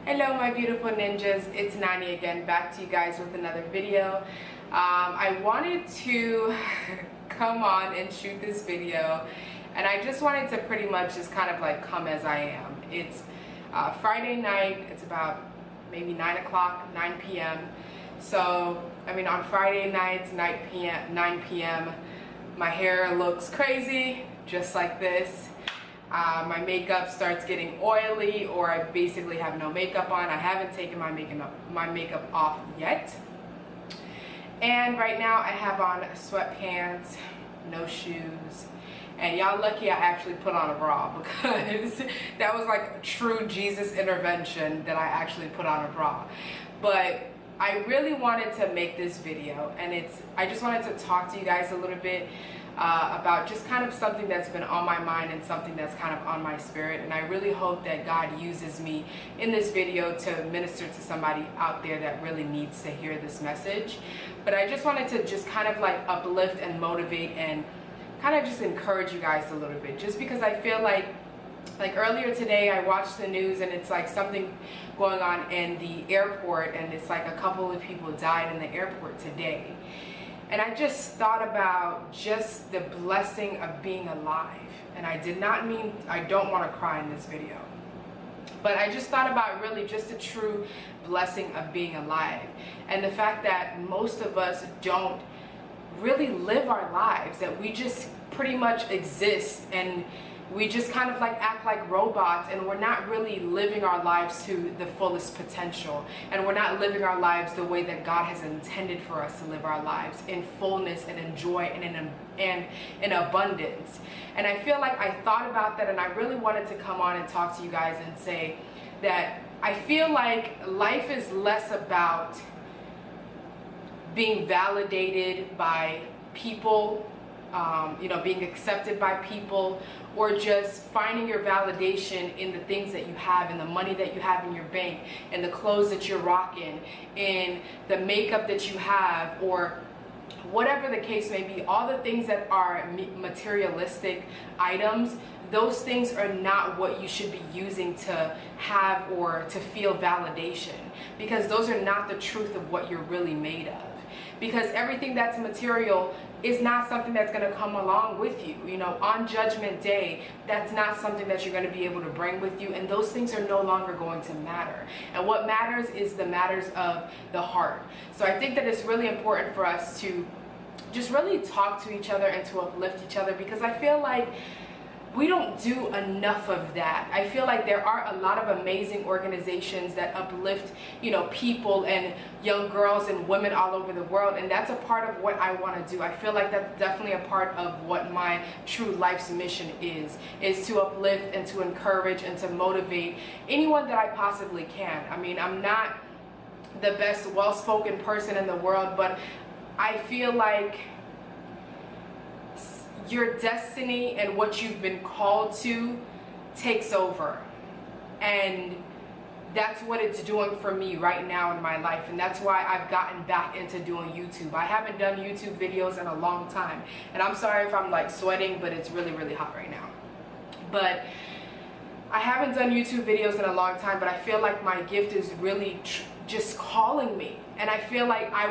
Hello my beautiful ninjas, it's Nani again, back to you guys with another video. I wanted to come on and shoot this video, and I just wanted to pretty much just kind of like come as I am. It's Friday night, it's about maybe 9 p.m. So, I mean, on Friday nights, 9 p.m., my hair looks crazy, just like this. My makeup starts getting oily, or I basically have no makeup on. I haven't taken my makeup off yet. And right now I have on sweatpants, no shoes, and y'all lucky I actually put on a bra, because that was like a true Jesus intervention that I actually put on a bra. But I really wanted to make this video, and I just wanted to talk to you guys a little bit about just kind of something that's been on my mind and something that's kind of on my spirit. And I really hope that God uses me in this video to minister to somebody out there that really needs to hear this message. But I just wanted to just kind of like uplift and motivate and kind of just encourage you guys a little bit, just because I feel like earlier today I watched the news, and it's like something going on in the airport, and it's like a couple of people died in the airport today. And I just thought about just the blessing of being alive. And I did not mean, I don't want to cry in this video, but I just thought about really just the true blessing of being alive, and the fact that most of us don't really live our lives, that we just pretty much exist, and we just kind of like act like robots, and we're not really living our lives to the fullest potential, and we're not living our lives the way that God has intended for us to live our lives, in fullness and in joy and in abundance. And I feel like I thought about that, and I really wanted to come on and talk to you guys and say that I feel like life is less about being validated by people, being accepted by people, or just finding your validation in the things that you have, in the money that you have in your bank, in the clothes that you're rocking, in the makeup that you have, or whatever the case may be. All the things that are materialistic items, those things are not what you should be using to have or to feel validation, because those are not the truth of what you're really made of. Because everything that's material is not something that's going to come along with you. On Judgment Day, that's not something that you're going to be able to bring with you, and those things are no longer going to matter. And what matters is the matters of the heart. So I think that it's really important for us to just really talk to each other and to uplift each other, because I feel like we don't do enough of that. I feel like there are a lot of amazing organizations that uplift, people and young girls and women all over the world, and that's a part of what I want to do. I feel like that's definitely a part of what my true life's mission is to uplift and to encourage and to motivate anyone that I possibly can. I mean, I'm not the best well-spoken person in the world, but I feel like your destiny and what you've been called to takes over, and that's what it's doing for me right now in my life. And that's why I've gotten back into doing YouTube. I haven't done YouTube videos in a long time, and I'm sorry if I'm like sweating, but it's really hot right now. But I haven't done YouTube videos in a long time, but I feel like my gift is really just calling me, and I feel like I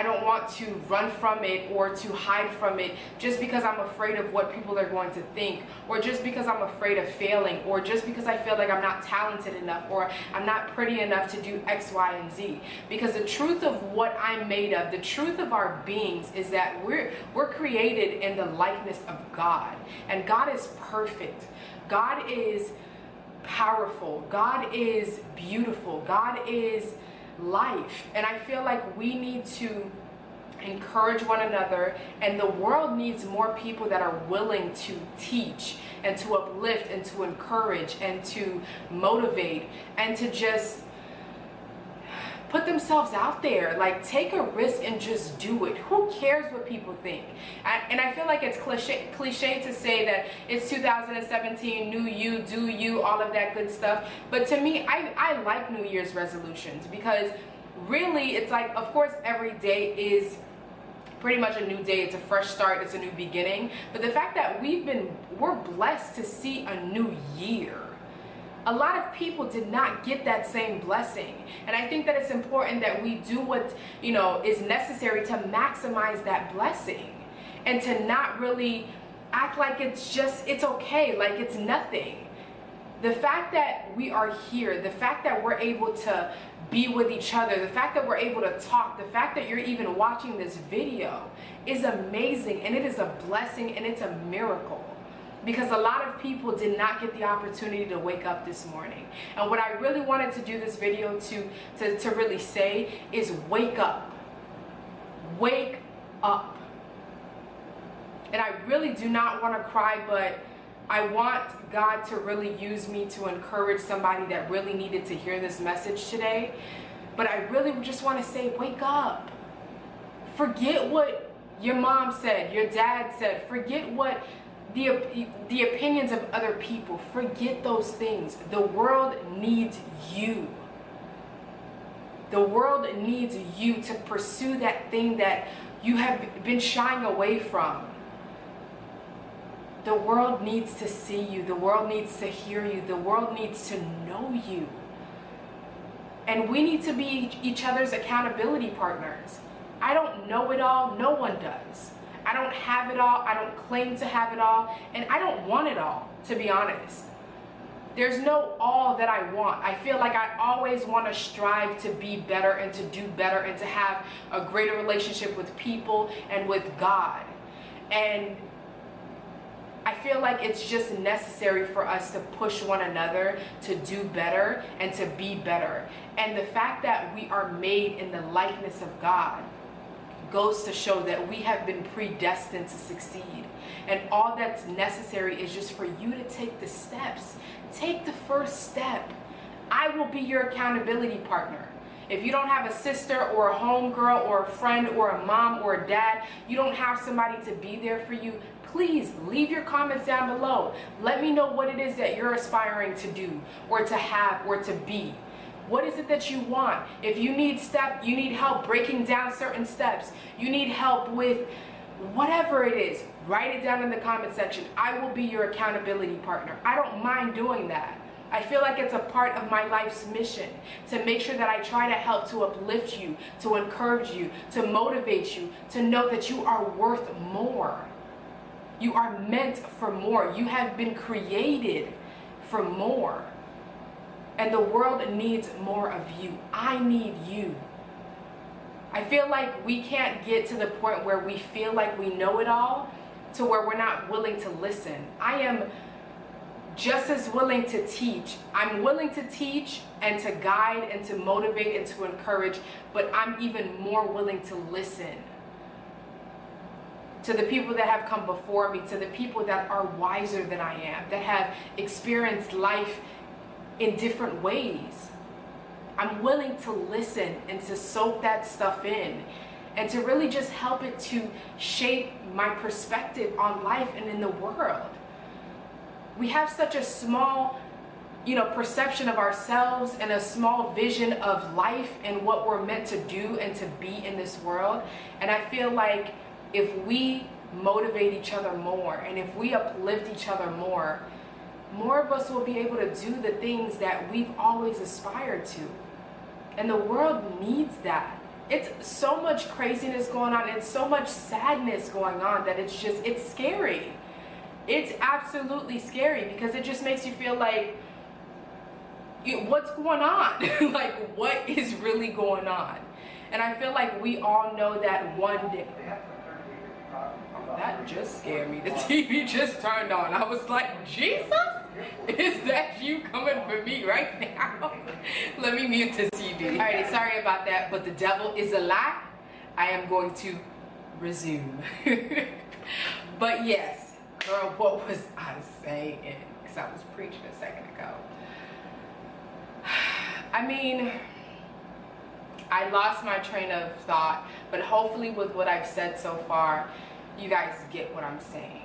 don't want to run from it or to hide from it just because I'm afraid of what people are going to think, or just because I'm afraid of failing, or just because I feel like I'm not talented enough, or I'm not pretty enough to do X, Y, and Z. Because the truth of what I'm made of, the truth of our beings, is that we're created in the likeness of God, and God is perfect. God is powerful. God is beautiful. God is life. And I feel like we need to encourage one another, and the world needs more people that are willing to teach and to uplift and to encourage and to motivate and to just put themselves out there. Like, take a risk and just do it. Who cares what people think? And I feel like it's cliche to say that it's 2017, new you, do you, all of that good stuff. But to me, I like New Year's resolutions, because really it's like, of course, every day is pretty much a new day. It's a fresh start. It's a new beginning. But the fact that we're blessed to see a new year. a lot of people did not get that same blessing. And I think that it's important that we do what, you know, is necessary to maximize that blessing, and to not really act like it's okay, like it's nothing. The fact that we are here, the fact that we're able to be with each other, the fact that we're able to talk, the fact that you're even watching this video is amazing, and it is a blessing, and it's a miracle. Because a lot of people did not get the opportunity to wake up this morning. And what I really wanted to do this video to really say is wake up. Wake up. And I really do not want to cry, but I want God to really use me to encourage somebody that really needed to hear this message today. But I really just want to say, wake up. Forget what your mom said, your dad said. Forget what the opinions of other people. Forget those things. The world needs you. The world needs you to pursue that thing that you have been shying away from. The world needs to see you. The world needs to hear you. The world needs to know you. And we need to be each other's accountability partners. I don't know it all. No one does. I don't have it all. I don't claim to have it all. And I don't want it all, to be honest. There's no all that I want. I feel like I always want to strive to be better and to do better and to have a greater relationship with people and with God. And I feel like it's just necessary for us to push one another to do better and to be better. And the fact that we are made in the likeness of God goes to show that we have been predestined to succeed. And all that's necessary is just for you to take the steps. Take the first step. I will be your accountability partner. If you don't have a sister or a homegirl or a friend or a mom or a dad, you don't have somebody to be there for you, please leave your comments down below. Let me know what it is that you're aspiring to do or to have or to be. What is it that you want? If you need help breaking down certain steps, you need help with whatever it is, write it down in the comment section. I will be your accountability partner. I don't mind doing that. I feel like it's a part of my life's mission to make sure that I try to help to uplift you, to encourage you, to motivate you, to know that you are worth more. You are meant for more. You have been created for more. And the world needs more of you. I need you. I feel like we can't get to the point where we feel like we know it all to where we're not willing to listen. I am just as willing to teach. I'm willing to teach and to guide and to motivate and to encourage, but I'm even more willing to listen to the people that have come before me, to the people that are wiser than I am, that have experienced life in different ways. I'm willing to listen and to soak that stuff in and to really just help it to shape my perspective on life and in the world. We have such a small, perception of ourselves and a small vision of life and what we're meant to do and to be in this world. And I feel like if we motivate each other more and if we uplift each other more of us will be able to do the things that we've always aspired to. And the world needs that. It's so much craziness going on and so much sadness going on that it's scary. It's absolutely scary because it just makes you feel like, what's going on? Like, what is really going on? And I feel like we all know that one day. That just scared me. The TV just turned on. I was like, Jesus? Is that you coming for me right now? Let me mute the TV. Alrighty, sorry about that, but the devil is a lie. I am going to resume. But yes, girl, what was I saying? Because I was preaching a second ago. I mean, I lost my train of thought, but hopefully with what I've said so far, you guys get what I'm saying.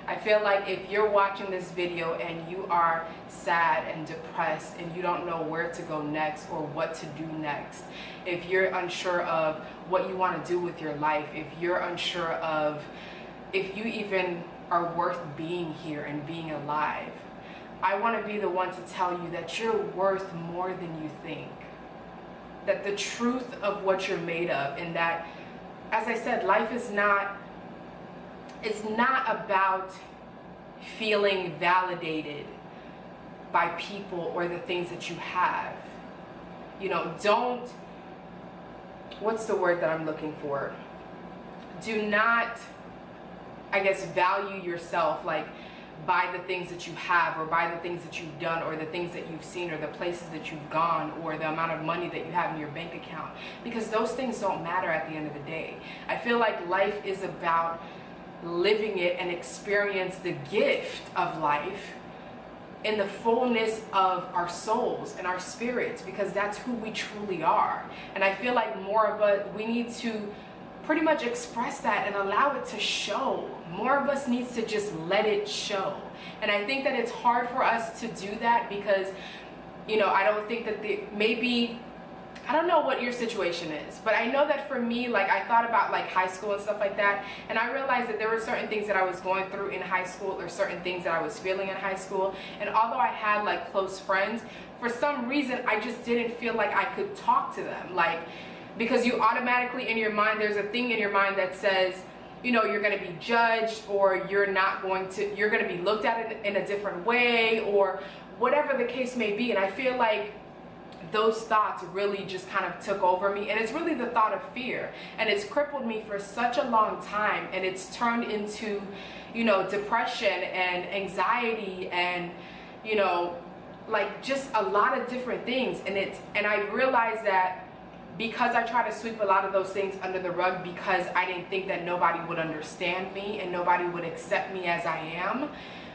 I feel like if you're watching this video and you are sad and depressed and you don't know where to go next or what to do next, if you're unsure of what you want to do with your life, if you're unsure of if you even are worth being here and being alive, I want to be the one to tell you that you're worth more than you think. That the truth of what you're made of, and that, as I said, life is not, it's not about feeling validated by people or the things that you have. You know, don't, what's the word that I'm looking for? Do not, I guess, value yourself like by the things that you have, or by the things that you've done, or the things that you've seen, or the places that you've gone, or the amount of money that you have in your bank account, because those things don't matter at the end of the day. I feel like life is about living it and experience the gift of life in the fullness of our souls and our spirits, because that's who we truly are. And I feel like more of us, we need to pretty much express that and allow it to show. More of us needs to just let it show. And I think that it's hard for us to do that because, you know, I don't think that maybe, I don't know what your situation is, but I know that for me, like, I thought about like high school and stuff like that, and I realized that there were certain things that I was going through in high school, or certain things that I was feeling in high school, and although I had like close friends, for some reason I just didn't feel like I could talk to them, like, because you automatically in your mind, there's a thing in your mind that says, you know, you're going to be judged, or you're going to be looked at in a different way, or whatever the case may be. And I feel like those thoughts really just kind of took over me, and it's really the thought of fear, and it's crippled me for such a long time, and it's turned into, you know, depression and anxiety, and, you know, like just a lot of different things. And I realized that because I try to sweep a lot of those things under the rug, because I didn't think that nobody would understand me and nobody would accept me as I am,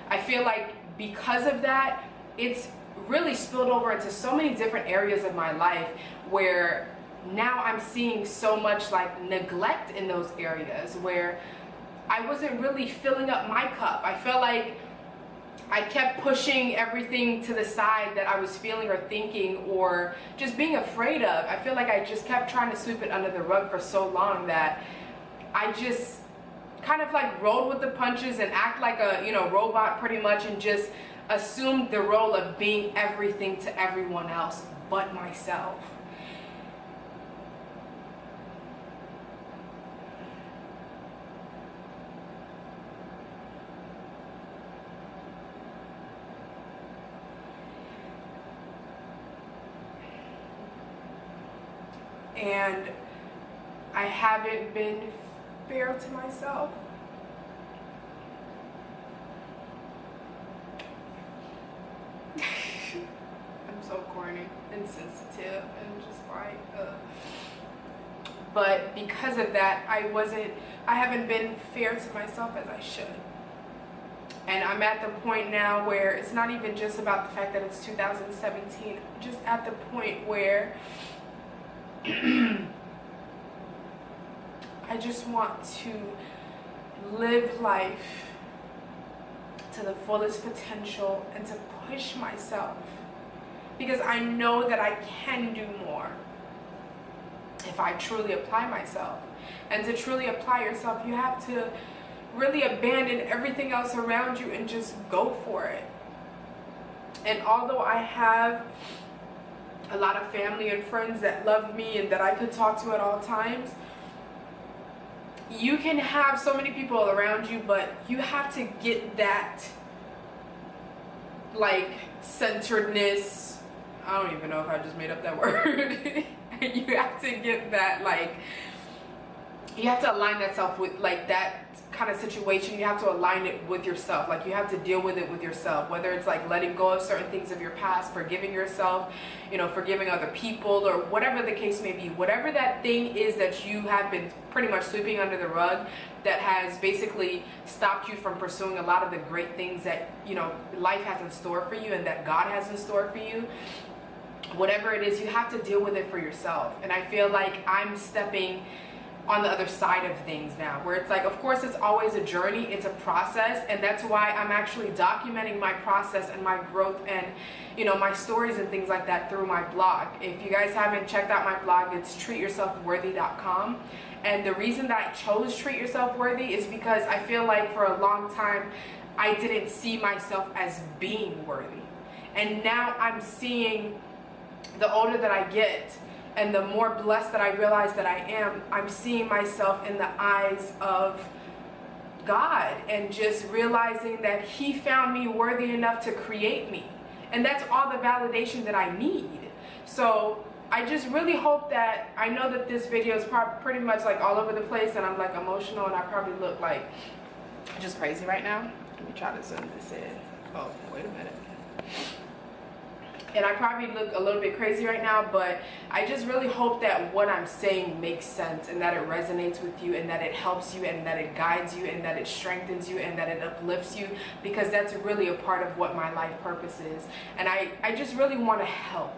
I feel like because of that, it's really spilled over into so many different areas of my life, where now I'm seeing so much like neglect in those areas, where I wasn't really filling up my cup. I felt like I kept pushing everything to the side that I was feeling or thinking or just being afraid of. I feel like I just kept trying to sweep it under the rug for so long that I just kind of like rolled with the punches and act like a, you know, robot pretty much, and just assumed the role of being everything to everyone else but myself. And I haven't been fair to myself. I'm so corny and sensitive and just like, But because of that, I haven't been fair to myself as I should. And I'm at the point now where it's not even just about the fact that it's 2017, I'm just at the point where I just want to live life to the fullest potential and to push myself, because I know that I can do more if I truly apply myself. And to truly apply yourself, you have to really abandon everything else around you and just go for it. And although I have a lot of family and friends that love me and that I could talk to at all times, you can have so many people around you, but you have to get that like centeredness. I don't even know if I just made up that word. You have to get that, like, you have to align that self with like that kind of situation. You have to align it with yourself. Like, you have to deal with it with yourself, whether it's like letting go of certain things of your past, forgiving yourself, you know, forgiving other people, or whatever the case may be. Whatever that thing is that you have been pretty much sweeping under the rug, that has basically stopped you from pursuing a lot of the great things that, you know, life has in store for you and that God has in store for you. Whatever it is, you have to deal with it for yourself. And I feel like I'm stepping on the other side of things now, where it's like, of course, it's always a journey, it's a process, and that's why I'm actually documenting my process and my growth and, you know, my stories and things like that through my blog. If you guys haven't checked out my blog, it's treatyourselfworthy.com. And the reason that I chose Treat Yourself Worthy is because I feel like for a long time I didn't see myself as being worthy. And now I'm seeing, the older that I get and the more blessed that I realize that I am, I'm seeing myself in the eyes of God and just realizing that He found me worthy enough to create me. And that's all the validation that I need. So I just really hope that, I know that this video is pretty much like all over the place and I'm like emotional and I probably look like just crazy right now. Let me try to zoom this in. Oh, wait a minute. And I probably look a little bit crazy right now, but I just really hope that what I'm saying makes sense and that it resonates with you and that it helps you and that it guides you and that it strengthens you and that it uplifts you, because that's really a part of what my life purpose is. And I just really want to help.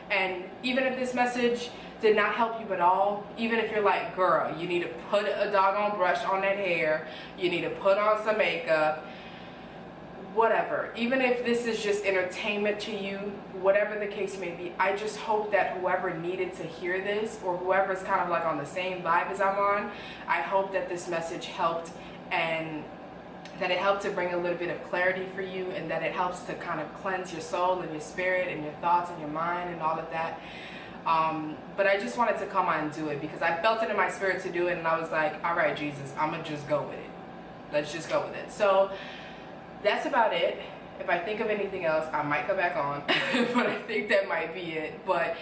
And even if this message did not help you at all, even if you're like, girl, you need to put a doggone brush on that hair, you need to put on some makeup, whatever, even if this is just entertainment to you, whatever the case may be, I just hope that whoever needed to hear this, or whoever's kind of like on the same vibe as I'm on, I hope that this message helped, and that it helped to bring a little bit of clarity for you, and that it helps to kind of cleanse your soul and your spirit and your thoughts and your mind and all of that. But I just wanted to come on and do it because I felt it in my spirit to do it, and I was like, all right, Jesus, I'm gonna just go with it. Let's just go with it. So that's about it. If I think of anything else, I might come back on, but I think that might be it. But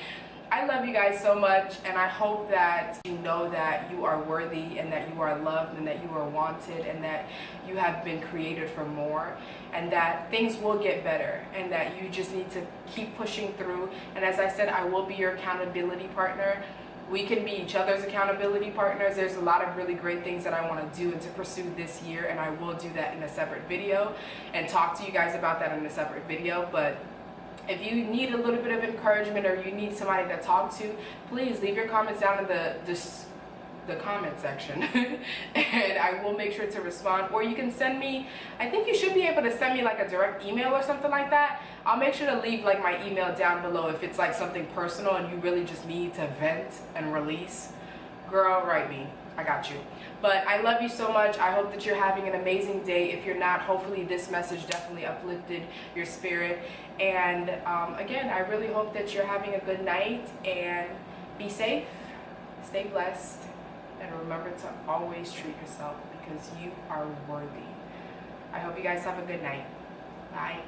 I love you guys so much, and I hope that you know that you are worthy and that you are loved and that you are wanted and that you have been created for more, and that things will get better and that you just need to keep pushing through. And as I said, I will be your accountability partner. We can be each other's accountability partners. There's a lot of really great things that I want to do and to pursue this year, and I will do that in a separate video and talk to you guys about that in a separate video. But if you need a little bit of encouragement or you need somebody to talk to, please leave your comments down in the comment section and I will make sure to respond. Or you can send me, I think you should be able to send me like a direct email or something like that. I'll make sure to leave like my email down below if it's like something personal and you really just need to vent and release. Girl, write me. I got you. But I love you so much. I hope that you're having an amazing day. If you're not, hopefully this message definitely uplifted your spirit. And again, I really hope that you're having a good night, and be safe, stay blessed, and remember to always treat yourself because you are worthy. I hope you guys have a good night. Bye.